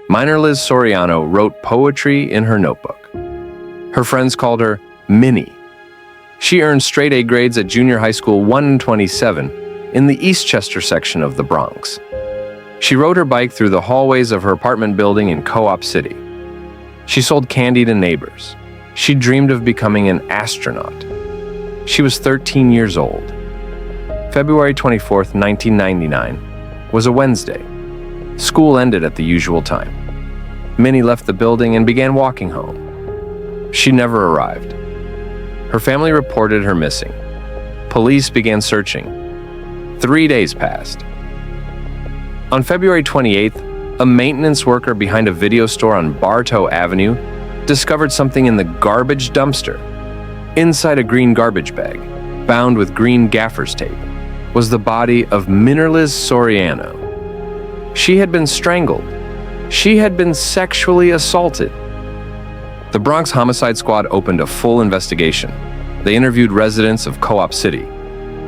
Minerliz Soriano wrote poetry in her notebook. Her friends called her Minnie. She earned straight A grades at junior high school 127 in the Eastchester section of the Bronx. She rode her bike through the hallways of her apartment building in Co-op City. She sold candy to neighbors. She dreamed of becoming an astronaut. She was 13 years old. February 24th, 1999 was a Wednesday. School ended at the usual time. Minnie left the building and began walking home. She never arrived. Her family reported her missing. Police began searching. 3 days passed. On February 28th, a maintenance worker behind a video store on Bartow Avenue discovered something in the garbage dumpster. Inside a green garbage bag, bound with green gaffer's tape, was the body of Minerliz Soriano. She had been strangled. She had been sexually assaulted. The Bronx Homicide Squad opened a full investigation. They interviewed residents of Co-op City.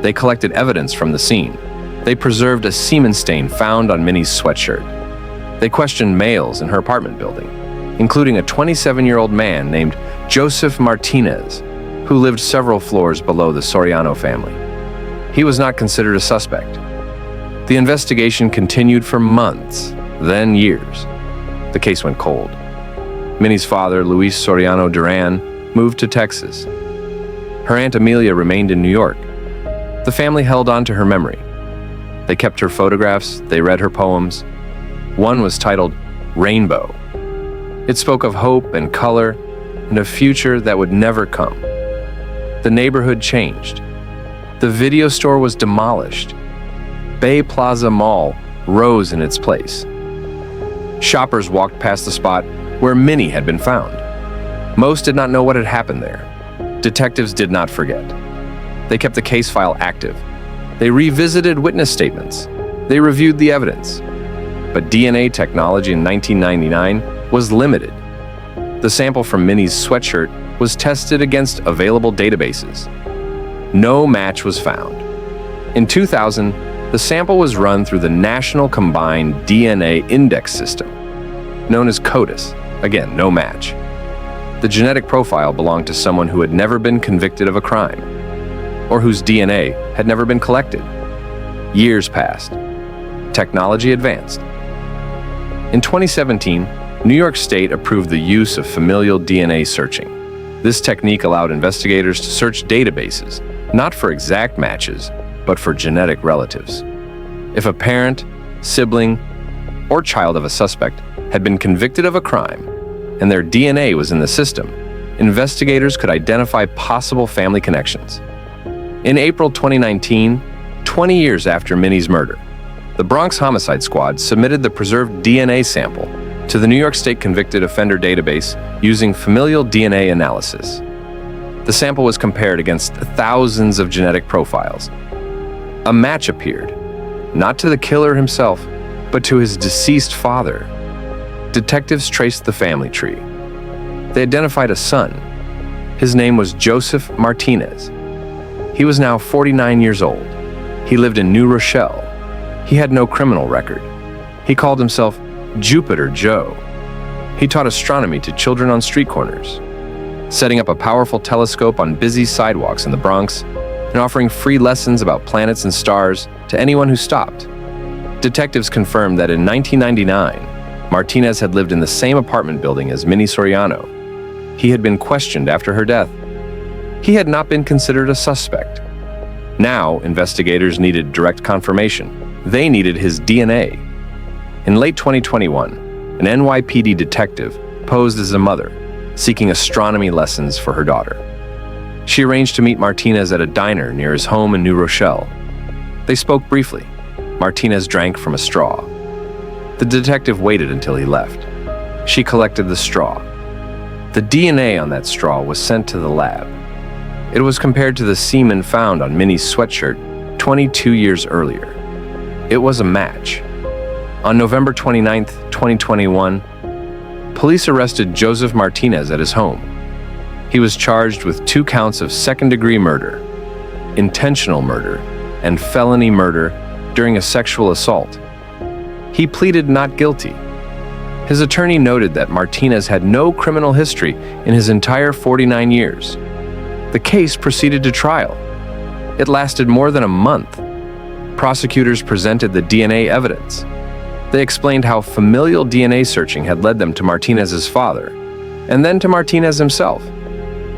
They collected evidence from the scene. They preserved a semen stain found on Minnie's sweatshirt. They questioned males in her apartment building, including a 27-year-old man named Joseph Martinez, who lived several floors below the Soriano family. He was not considered a suspect. The investigation continued for months, then years. The case went cold. Minnie's father, Luis Soriano Duran, moved to Texas. Her Aunt Amelia remained in New York. The family held on to her memory. They kept her photographs, they read her poems. One was titled Rainbow. It spoke of hope and color and a future that would never come. The neighborhood changed. The video store was demolished. Bay Plaza Mall rose in its place. Shoppers walked past the spot where Minnie had been found. Most did not know what had happened there. Detectives did not forget. They kept the case file active. They revisited witness statements. They reviewed the evidence. But DNA technology in 1999 was limited. The sample from Minnie's sweatshirt was tested against available databases. No match was found. In 2000, the sample was run through the National Combined DNA Index System, known as CODIS. Again, no match. The genetic profile belonged to someone who had never been convicted of a crime, or whose DNA had never been collected. Years passed. Technology advanced. In 2017, New York State approved the use of familial DNA searching. This technique allowed investigators to search databases, not for exact matches, but for genetic relatives. If a parent, sibling, or child of a suspect had been convicted of a crime and their DNA was in the system, investigators could identify possible family connections. In April 2019, 20 years after Minnie's murder, the Bronx Homicide Squad submitted the preserved DNA sample to the New York State Convicted Offender Database using familial DNA analysis. The sample was compared against thousands of genetic profiles. A match appeared, not to the killer himself, but to his deceased father. Detectives traced the family tree. They identified a son. His name was Joseph Martinez. He was now 49 years old. He lived in New Rochelle. He had no criminal record. He called himself Jupiter Joe. He taught astronomy to children on street corners, setting up a powerful telescope on busy sidewalks in the Bronx and offering free lessons about planets and stars to anyone who stopped. Detectives confirmed that in 1999, Martinez had lived in the same apartment building as Minnie Soriano. He had been questioned after her death. He had not been considered a suspect. Now, investigators needed direct confirmation. They needed his DNA. In late 2021, an NYPD detective posed as a mother, seeking astronomy lessons for her daughter. She arranged to meet Martinez at a diner near his home in New Rochelle. They spoke briefly. Martinez drank from a straw. The detective waited until he left. She collected the straw. The DNA on that straw was sent to the lab. It was compared to the semen found on Minnie's sweatshirt 22 years earlier. It was a match. On November 29, 2021, police arrested Joseph Martinez at his home. He was charged with 2 counts of second-degree murder, intentional murder, and felony murder during a sexual assault. He pleaded not guilty. His attorney noted that Martinez had no criminal history in his entire 49 years. The case proceeded to trial. It lasted more than a month. Prosecutors presented the DNA evidence. They explained how familial DNA searching had led them to Martinez's father, and then to Martinez himself.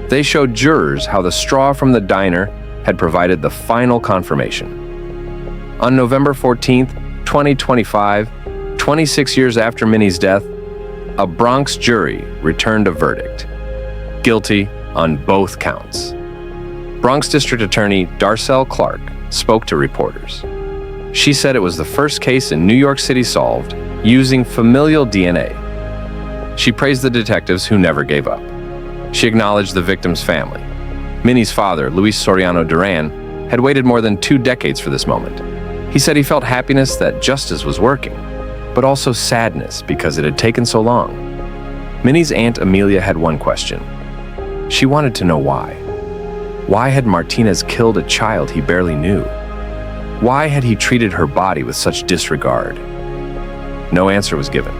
They showed jurors how the straw from the diner had provided the final confirmation. On November 14, 2025, 26 years after Minnie's death, a Bronx jury returned a verdict: guilty on both counts. Bronx District Attorney Darcel Clark spoke to reporters. She said it was the first case in New York City solved using familial DNA. She praised the detectives who never gave up. She acknowledged the victim's family. Minnie's father, Luis Soriano Duran, had waited more than 2 decades for this moment. He said he felt happiness that justice was working, but also sadness because it had taken so long. Minnie's Aunt Amelia had one question. She wanted to know why. Why had Martinez killed a child he barely knew? Why had he treated her body with such disregard? No answer was given.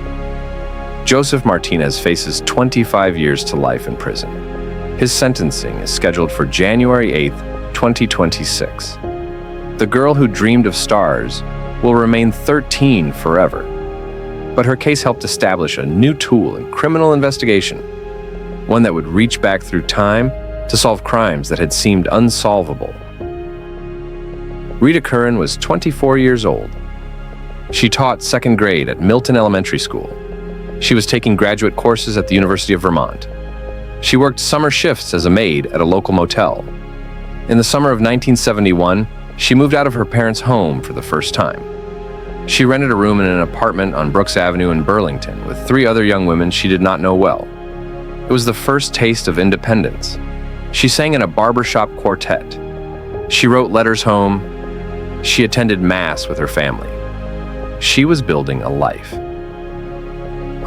Joseph Martinez faces 25 years to life in prison. His sentencing is scheduled for January 8, 2026. The girl who dreamed of stars will remain 13 forever. But her case helped establish a new tool in criminal investigation, one that would reach back through time to solve crimes that had seemed unsolvable. Rita Curran was 24 years old. She taught 2nd grade at Milton Elementary School. She was taking graduate courses at the University of Vermont. She worked summer shifts as a maid at a local motel. In the summer of 1971, she moved out of her parents' home for the first time. She rented a room in an apartment on Brooks Avenue in Burlington with 3 other young women she did not know well. It was the first taste of independence. She sang in a barbershop quartet. She wrote letters home. She attended Mass with her family. She was building a life.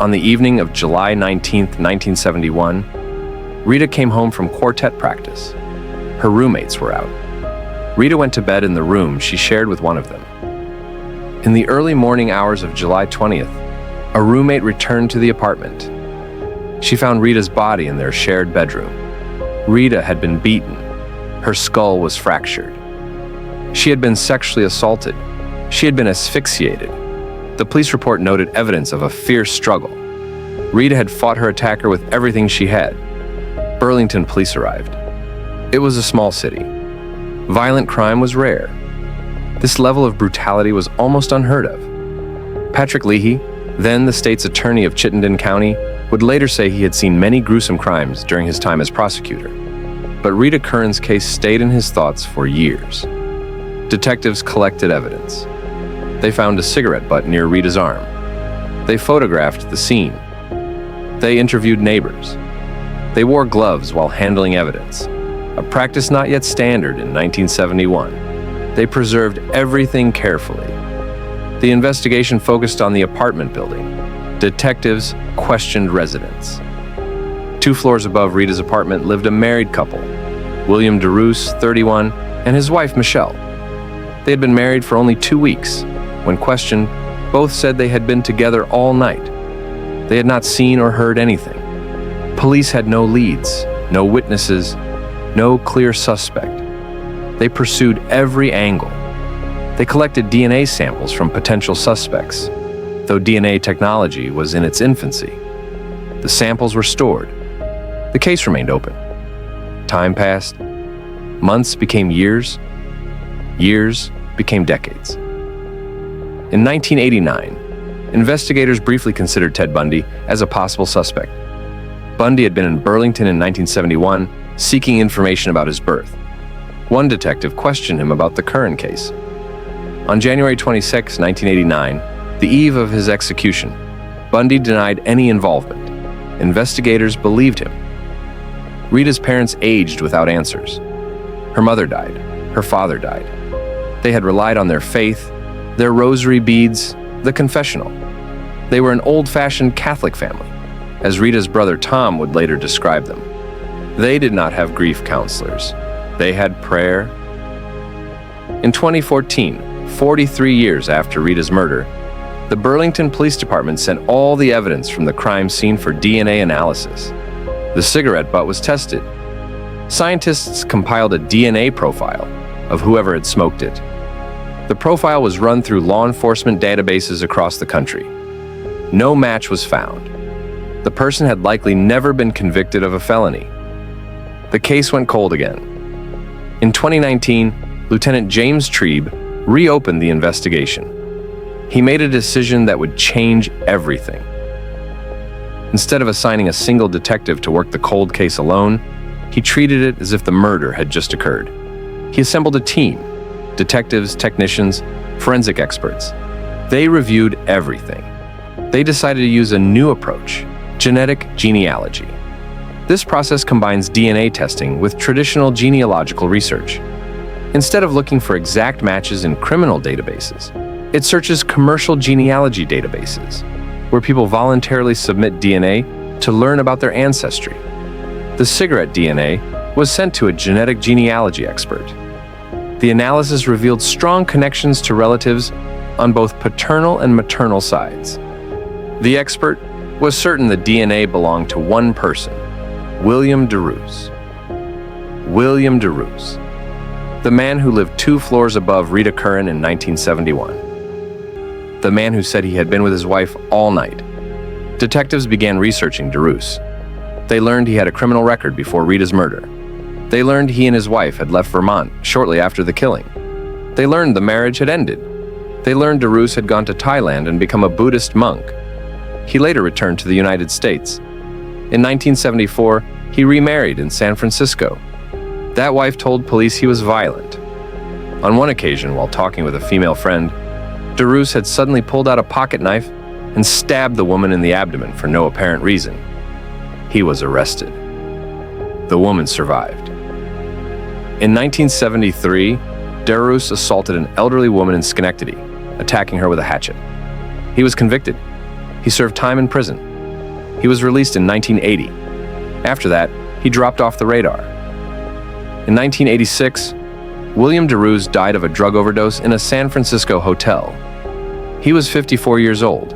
On the evening of July 19, 1971, Rita came home from quartet practice. Her roommates were out. Rita went to bed in the room she shared with one of them. In the early morning hours of July 20th, a roommate returned to the apartment. She found Rita's body in their shared bedroom. Rita had been beaten. Her skull was fractured. She had been sexually assaulted. She had been asphyxiated. The police report noted evidence of a fierce struggle. Rita had fought her attacker with everything she had. Burlington police arrived. It was a small city. Violent crime was rare. This level of brutality was almost unheard of. Patrick Leahy, then the state's attorney of Chittenden County, would later say he had seen many gruesome crimes during his time as prosecutor. But Rita Curran's case stayed in his thoughts for years. Detectives collected evidence. They found a cigarette butt near Rita's arm. They photographed the scene. They interviewed neighbors. They wore gloves while handling evidence, a practice not yet standard in 1971. They preserved everything carefully. The investigation focused on the apartment building. Detectives questioned residents. 2 floors above Rita's apartment lived a married couple, William DeRoos, 31, and his wife, Michelle. They had been married for only 2 weeks. When questioned, both said they had been together all night. They had not seen or heard anything. Police had no leads, no witnesses, no clear suspect. They pursued every angle. They collected DNA samples from potential suspects, though DNA technology was in its infancy. The samples were stored. The case remained open. Time passed. Months became years. Years became decades. In 1989, investigators briefly considered Ted Bundy as a possible suspect. Bundy had been in Burlington in 1971, seeking information about his birth. One detective questioned him about the Curran case. On January 26, 1989, the eve of his execution, Bundy denied any involvement. Investigators believed him. Rita's parents aged without answers. Her mother died. Her father died. They had relied on their faith, their rosary beads, the confessional. They were an old-fashioned Catholic family, as Rita's brother Tom would later describe them. They did not have grief counselors. They had prayer. In 2014, 43 years after Rita's murder, The Burlington Police Department sent all the evidence from the crime scene for DNA analysis. The cigarette butt was tested. Scientists compiled a DNA profile of whoever had smoked it. The profile was run through law enforcement databases across the country. No match was found. The person had likely never been convicted of a felony. The case went cold again. In 2019, Lieutenant James Trieb reopened the investigation. He made a decision that would change everything. Instead of assigning a single detective to work the cold case alone, he treated it as if the murder had just occurred. He assembled a team: detectives, technicians, forensic experts. They reviewed everything. They decided to use a new approach: genetic genealogy. This process combines DNA testing with traditional genealogical research. Instead of looking for exact matches in criminal databases, it searches commercial genealogy databases, where people voluntarily submit DNA to learn about their ancestry. The cigarette DNA was sent to a genetic genealogy expert. The analysis revealed strong connections to relatives on both paternal and maternal sides. The expert was certain the DNA belonged to one person: William DeRoos. William DeRoos, the man who lived 2 floors above Rita Curran in 1971. The man who said he had been with his wife all night. Detectives began researching DeRoos. They learned he had a criminal record before Rita's murder. They learned he and his wife had left Vermont shortly after the killing. They learned the marriage had ended. They learned DeRoos had gone to Thailand and become a Buddhist monk. He later returned to the United States. In 1974, he remarried in San Francisco. That wife told police he was violent. On one occasion, while talking with a female friend, DeRoos had suddenly pulled out a pocket knife and stabbed the woman in the abdomen for no apparent reason. He was arrested. The woman survived. In 1973, DeRoos assaulted an elderly woman in Schenectady, attacking her with a hatchet. He was convicted. He served time in prison. He was released in 1980. After that, he dropped off the radar. In 1986, William DeRoos died of a drug overdose in a San Francisco hotel. He was 54 years old.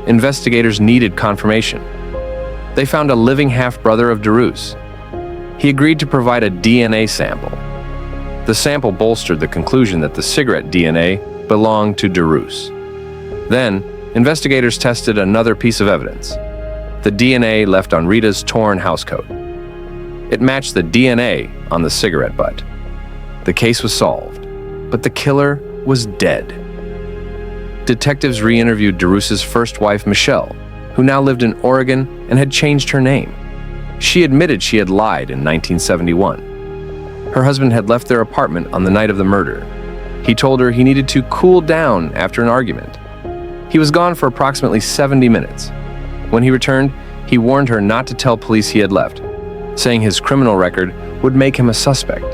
Investigators needed confirmation. They found a living half-brother of DeRoos. He agreed to provide a DNA sample. The sample bolstered the conclusion that the cigarette DNA belonged to DeRoos. Then, investigators tested another piece of evidence: the DNA left on Rita's torn housecoat. It matched the DNA on the cigarette butt. The case was solved, but the killer was dead. Detectives re-interviewed DeRoos's first wife, Michelle, who now lived in Oregon and had changed her name. She admitted she had lied in 1971. Her husband had left their apartment on the night of the murder. He told her he needed to cool down after an argument. He was gone for approximately 70 minutes. When he returned, he warned her not to tell police he had left, saying his criminal record would make him a suspect.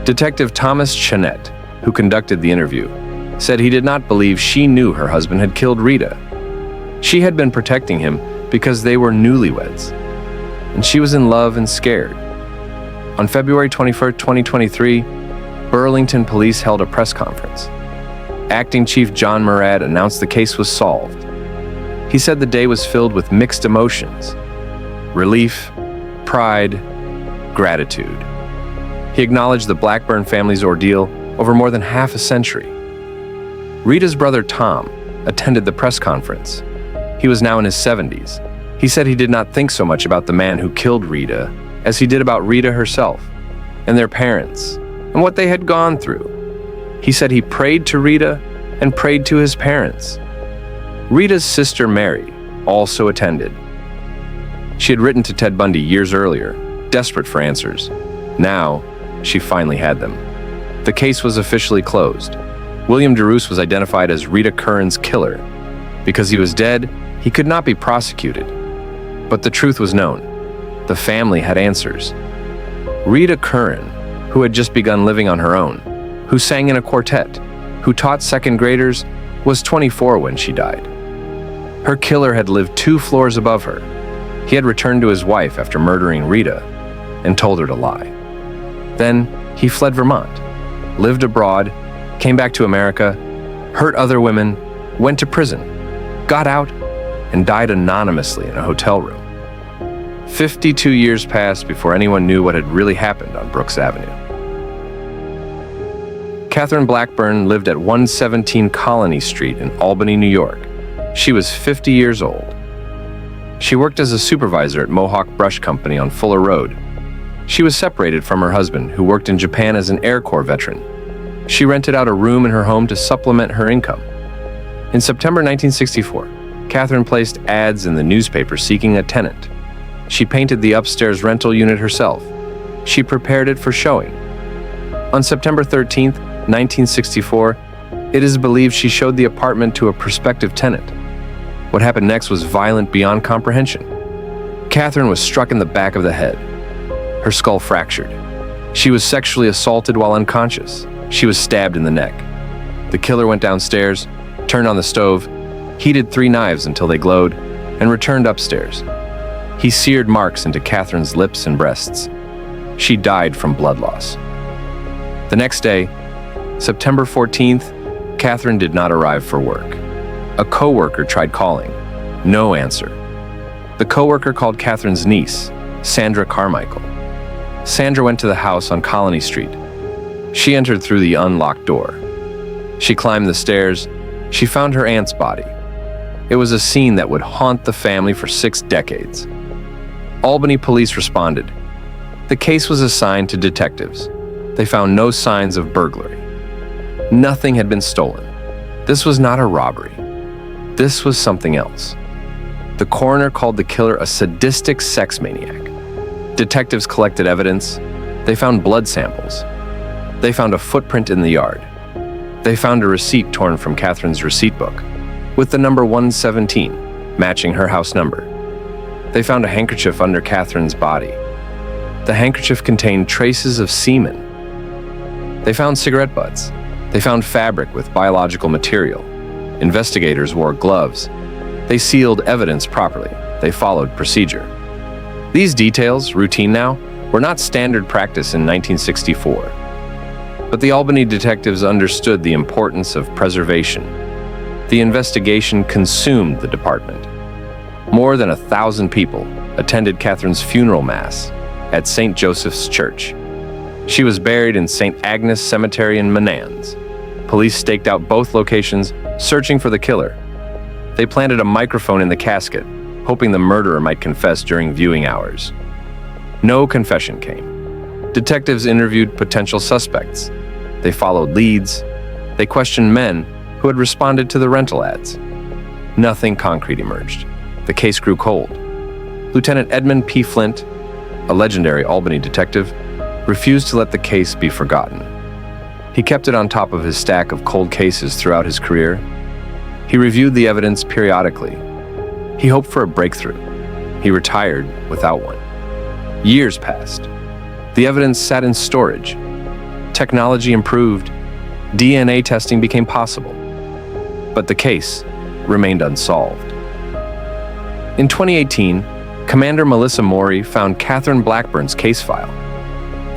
Detective Thomas Chanette, who conducted the interview, said he did not believe she knew her husband had killed Rita. She had been protecting him because they were newlyweds, and she was in love and scared. On February 21, 2023, Burlington police held a press conference. Acting Chief John Murad announced the case was solved. He said the day was filled with mixed emotions: relief, pride, gratitude. He acknowledged the Blackburn family's ordeal over more than half a century. Rita's brother Tom attended the press conference. He was now in his 70s. He said he did not think so much about the man who killed Rita as he did about Rita herself and their parents and what they had gone through. He said he prayed to Rita and prayed to his parents. Rita's sister Mary also attended. She had written to Ted Bundy years earlier, desperate for answers. Now, she finally had them. The case was officially closed. William DeRoos was identified as Rita Curran's killer. Because he was dead, he could not be prosecuted. But the truth was known. The family had answers. Rita Curran, who had just begun living on her own, who sang in a quartet, who taught second graders, was 24 when she died. Her killer had lived 2 floors above her. He had returned to his wife after murdering Rita and told her to lie. Then he fled Vermont, lived abroad, came back to America, hurt other women, went to prison, got out, and died anonymously in a hotel room. 52 years passed before anyone knew what had really happened on Brooks Avenue. Catherine Blackburn lived at 117 Colony Street in Albany, New York. She was 50 years old. She worked as a supervisor at Mohawk Brush Company on Fuller Road. She was separated from her husband, who worked in Japan as an Air Corps veteran. She rented out a room in her home to supplement her income. In September 1964, Catherine placed ads in the newspaper seeking a tenant. She painted the upstairs rental unit herself. She prepared it for showing. On September 13, 1964, it is believed she showed the apartment to a prospective tenant. What happened next was violent beyond comprehension. Catherine was struck in the back of the head. Her skull fractured. She was sexually assaulted while unconscious. She was stabbed in the neck. The killer went downstairs, turned on the stove, heated 3 knives until they glowed, and returned upstairs. He seared marks into Catherine's lips and breasts. She died from blood loss. The next day, September 14th, Catherine did not arrive for work. A coworker tried calling. No answer. The coworker called Catherine's niece, Sandra Carmichael. Sandra went to the house on Colony Street. She entered through the unlocked door. She climbed the stairs. She found her aunt's body. It was a scene that would haunt the family for 6 decades. Albany police responded. The case was assigned to detectives. They found no signs of burglary. Nothing had been stolen. This was not a robbery. This was something else. The coroner called the killer a sadistic sex maniac. Detectives collected evidence. They found blood samples. They found a footprint in the yard. They found a receipt torn from Catherine's receipt book, with the number 117, matching her house number. They found a handkerchief under Catherine's body. The handkerchief contained traces of semen. They found cigarette butts. They found fabric with biological material. Investigators wore gloves. They sealed evidence properly. They followed procedure. These details, routine now, were not standard practice in 1964. But the Albany detectives understood the importance of preservation. The investigation consumed the department. More than 1,000 people attended Catherine's funeral mass at St. Joseph's Church. She was buried in St. Agnes Cemetery in Menands. Police staked out both locations, searching for the killer. They planted a microphone in the casket, hoping the murderer might confess during viewing hours. No confession came. Detectives interviewed potential suspects. They followed leads. They questioned men who had responded to the rental ads. Nothing concrete emerged. The case grew cold. Lieutenant Edmund P. Flint, a legendary Albany detective, refused to let the case be forgotten. He kept it on top of his stack of cold cases throughout his career. He reviewed the evidence periodically. He hoped for a breakthrough. He retired without one. Years passed. The evidence sat in storage. Technology improved. DNA testing became possible. But the case remained unsolved. In 2018, Commander Melissa Morey found Catherine Blackburn's case file.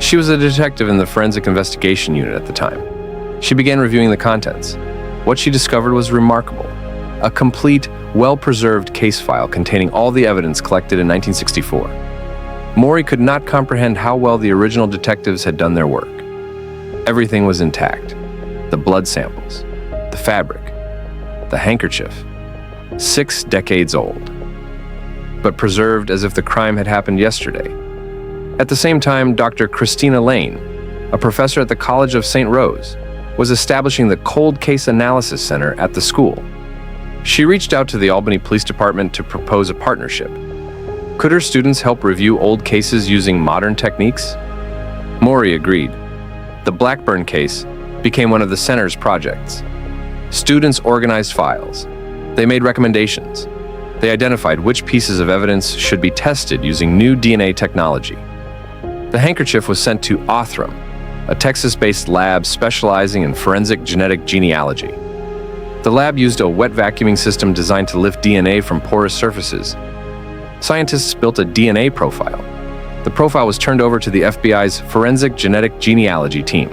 She was a detective in the Forensic Investigation Unit at the time. She began reviewing the contents. What she discovered was remarkable. A complete, well-preserved case file containing all the evidence collected in 1964. Morey could not comprehend how well the original detectives had done their work. Everything was intact. The blood samples, the fabric, the handkerchief. 6 decades old, but preserved as if the crime had happened yesterday. At the same time, Dr. Christina Lane, a professor at the College of St. Rose, was establishing the Cold Case Analysis Center at the school. She reached out to the Albany Police Department to propose a partnership. Could her students help review old cases using modern techniques? Morey agreed. The Blackburn case became one of the center's projects. Students organized files. They made recommendations. They identified which pieces of evidence should be tested using new DNA technology. The handkerchief was sent to Othram, a Texas-based lab specializing in forensic genetic genealogy. The lab used a wet vacuuming system designed to lift DNA from porous surfaces. Scientists built a DNA profile. The profile was turned over to the FBI's Forensic Genetic Genealogy team.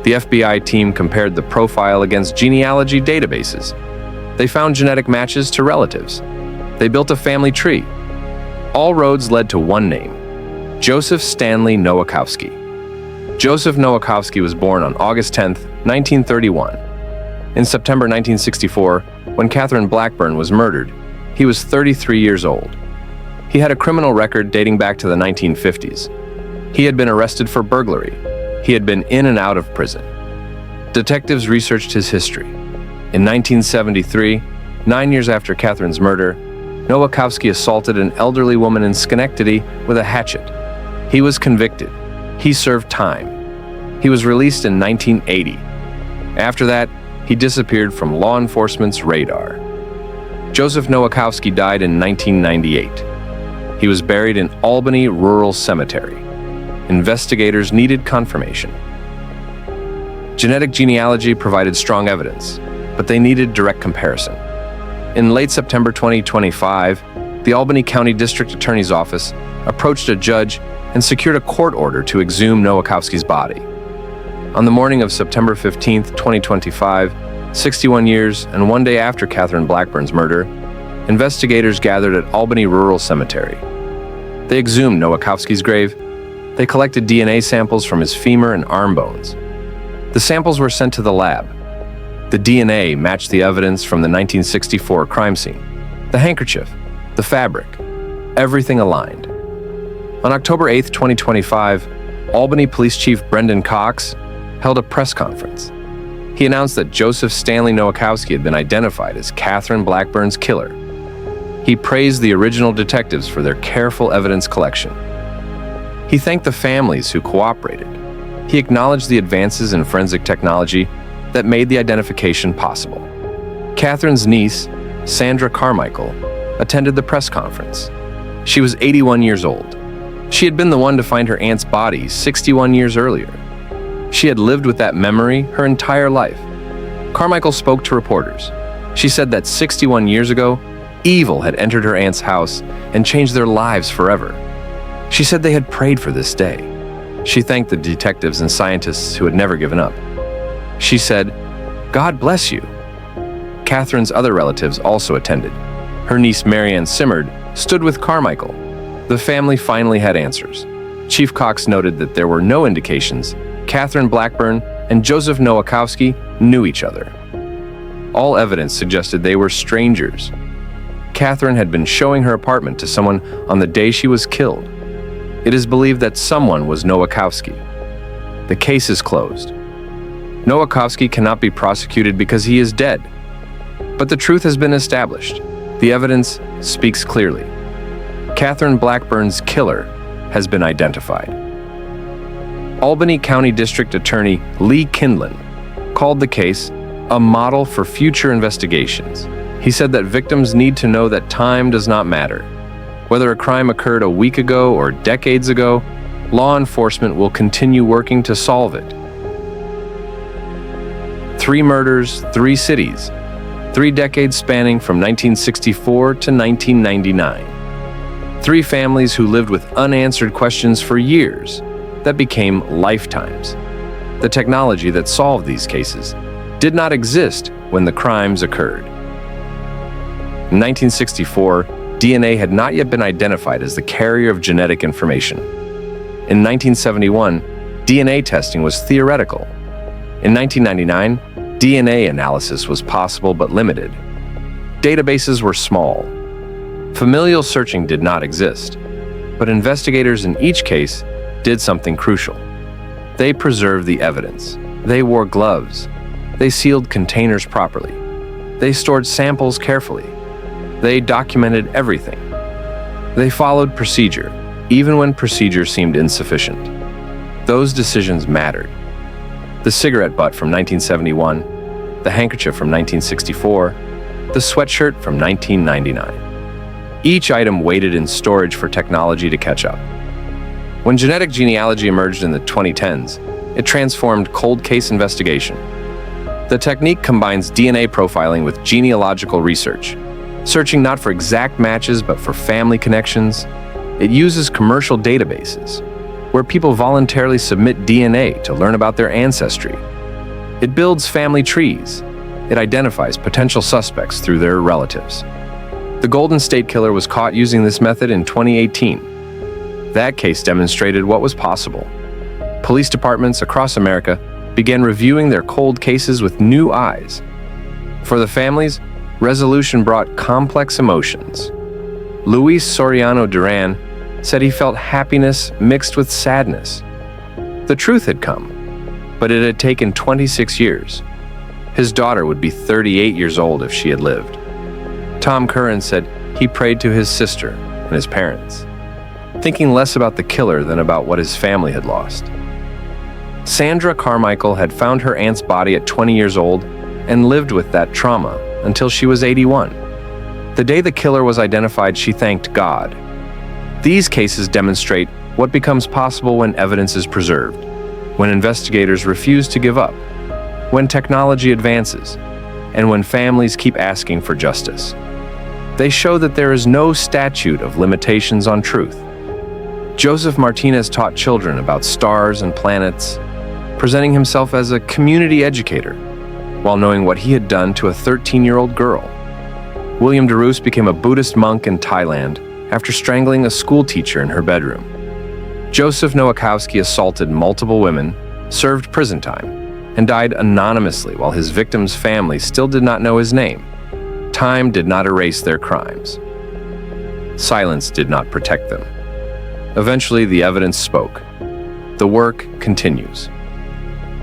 The FBI team compared the profile against genealogy databases. They found genetic matches to relatives. They built a family tree. All roads led to one name: Joseph Stanley Nowakowski. Joseph Nowakowski was born on August 10, 1931. In September 1964, when Catherine Blackburn was murdered, he was 33 years old. He had a criminal record dating back to the 1950s. He had been arrested for burglary. He had been in and out of prison. Detectives researched his history. In 1973, 9 years after Catherine's murder, Nowakowski assaulted an elderly woman in Schenectady with a hatchet. He was convicted. He served time. He was released in 1980. After that, he disappeared from law enforcement's radar. Joseph Nowakowski died in 1998. He was buried in Albany Rural Cemetery. Investigators needed confirmation. Genetic genealogy provided strong evidence, but they needed direct comparison. In late September 2025, the Albany County District Attorney's Office approached a judge and secured a court order to exhume Nowakowski's body. On the morning of September 15, 2025, 61 years and 1 day after Catherine Blackburn's murder, investigators gathered at Albany Rural Cemetery. They exhumed Nowakowski's grave. They collected DNA samples from his femur and arm bones. The samples were sent to the lab. The DNA matched the evidence from the 1964 crime scene. The handkerchief, the fabric, everything aligned. On October 8, 2025, Albany Police Chief Brendan Cox held a press conference. He announced that Joseph Stanley Nowakowski had been identified as Catherine Blackburn's killer. He praised the original detectives for their careful evidence collection. He thanked the families who cooperated. He acknowledged the advances in forensic technology that made the identification possible. Catherine's niece, Sandra Carmichael, attended the press conference. She was 81 years old. She had been the one to find her aunt's body 61 years earlier. She had lived with that memory her entire life. Carmichael spoke to reporters. She said that 61 years ago, evil had entered her aunt's house and changed their lives forever. She said they had prayed for this day. She thanked the detectives and scientists who had never given up. She said, "God bless you." Catherine's other relatives also attended. Her niece Marianne Simmerd stood with Carmichael. The family finally had answers. Chief Cox noted that there were no indications Catherine Blackburn and Joseph Nowakowski knew each other. All evidence suggested they were strangers. Catherine had been showing her apartment to someone on the day she was killed. It is believed that someone was Nowakowski. The case is closed. Nowakowski cannot be prosecuted because he is dead. But the truth has been established. The evidence speaks clearly. Catherine Blackburn's killer has been identified. Albany County District Attorney Lee Kindlin called the case a model for future investigations. He said that victims need to know that time does not matter. Whether a crime occurred a week ago or decades ago, law enforcement will continue working to solve it. 3 murders, 3 cities, 3 decades spanning from 1964 to 1999. 3 families who lived with unanswered questions for years that became lifetimes. The technology that solved these cases did not exist when the crimes occurred. In 1964, DNA had not yet been identified as the carrier of genetic information. In 1971, DNA testing was theoretical. In 1999, DNA analysis was possible but limited. Databases were small. Familial searching did not exist, but investigators in each case did something crucial. They preserved the evidence. They wore gloves. They sealed containers properly. They stored samples carefully. They documented everything. They followed procedure, even when procedure seemed insufficient. Those decisions mattered. The cigarette butt from 1971, the handkerchief from 1964, the sweatshirt from 1999. Each item waited in storage for technology to catch up. When genetic genealogy emerged in the 2010s, it transformed cold case investigation. The technique combines DNA profiling with genealogical research, searching not for exact matches but for family connections. It uses commercial databases, where people voluntarily submit DNA to learn about their ancestry. It builds family trees, It identifies potential suspects through their relatives. The Golden State Killer was caught using this method in 2018. That case demonstrated what was possible. Police departments across America began reviewing their cold cases with new eyes. For the families, resolution brought complex emotions. Luis Soriano Duran said he felt happiness mixed with sadness. The truth had come, but it had taken 26 years. His daughter would be 38 years old if she had lived. Tom Curran said he prayed to his sister and his parents, thinking less about the killer than about what his family had lost. Sandra Carmichael had found her aunt's body at 20 years old and lived with that trauma until she was 81. The day the killer was identified, she thanked God. These cases demonstrate what becomes possible when evidence is preserved, when investigators refuse to give up, when technology advances, and when families keep asking for justice. They show that there is no statute of limitations on truth. Joseph Martinez taught children about stars and planets, presenting himself as a community educator, while knowing what he had done to a 13-year-old girl. William DeRoos became a Buddhist monk in Thailand after strangling a schoolteacher in her bedroom. Joseph Nowakowski assaulted multiple women, served prison time, and died anonymously while his victim's family still did not know his name. Time did not erase their crimes. Silence did not protect them. Eventually, the evidence spoke. The work continues.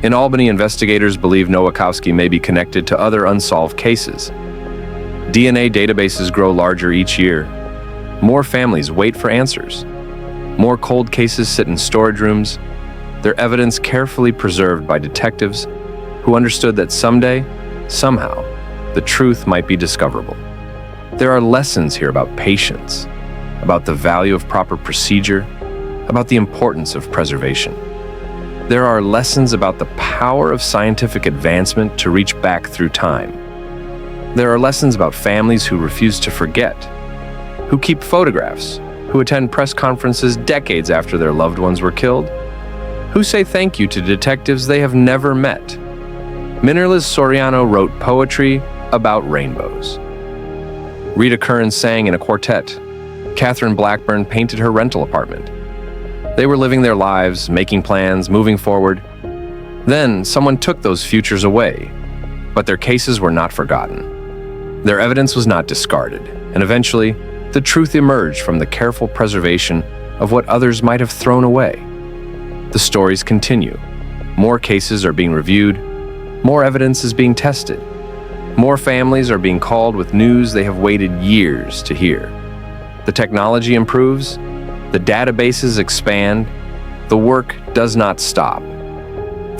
In Albany, investigators believe Nowakowski may be connected to other unsolved cases. DNA databases grow larger each year. More families wait for answers. More cold cases sit in storage rooms, their evidence carefully preserved by detectives who understood that someday, somehow, the truth might be discoverable. There are lessons here about patience, about the value of proper procedure, about the importance of preservation. There are lessons about the power of scientific advancement to reach back through time. There are lessons about families who refuse to forget, who keep photographs, who attend press conferences decades after their loved ones were killed, who say thank you to detectives they have never met. Minerliz Soriano wrote poetry about rainbows. Rita Curran sang in a quartet. Catherine Blackburn painted her rental apartment. They were living their lives, making plans, moving forward. Then someone took those futures away, but their cases were not forgotten. Their evidence was not discarded, and eventually, the truth emerged from the careful preservation of what others might have thrown away. The stories continue. More cases are being reviewed. More evidence is being tested. More families are being called with news they have waited years to hear. The technology improves. The databases expand. The work does not stop.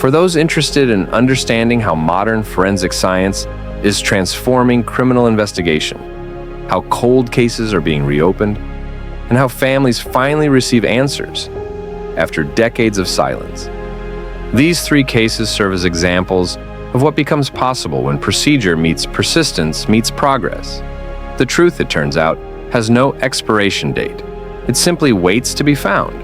For those interested in understanding how modern forensic science is transforming criminal investigation, how cold cases are being reopened, and how families finally receive answers after decades of silence. These three cases serve as examples of what becomes possible when procedure meets persistence meets progress. The truth, it turns out, has no expiration date. It simply waits to be found.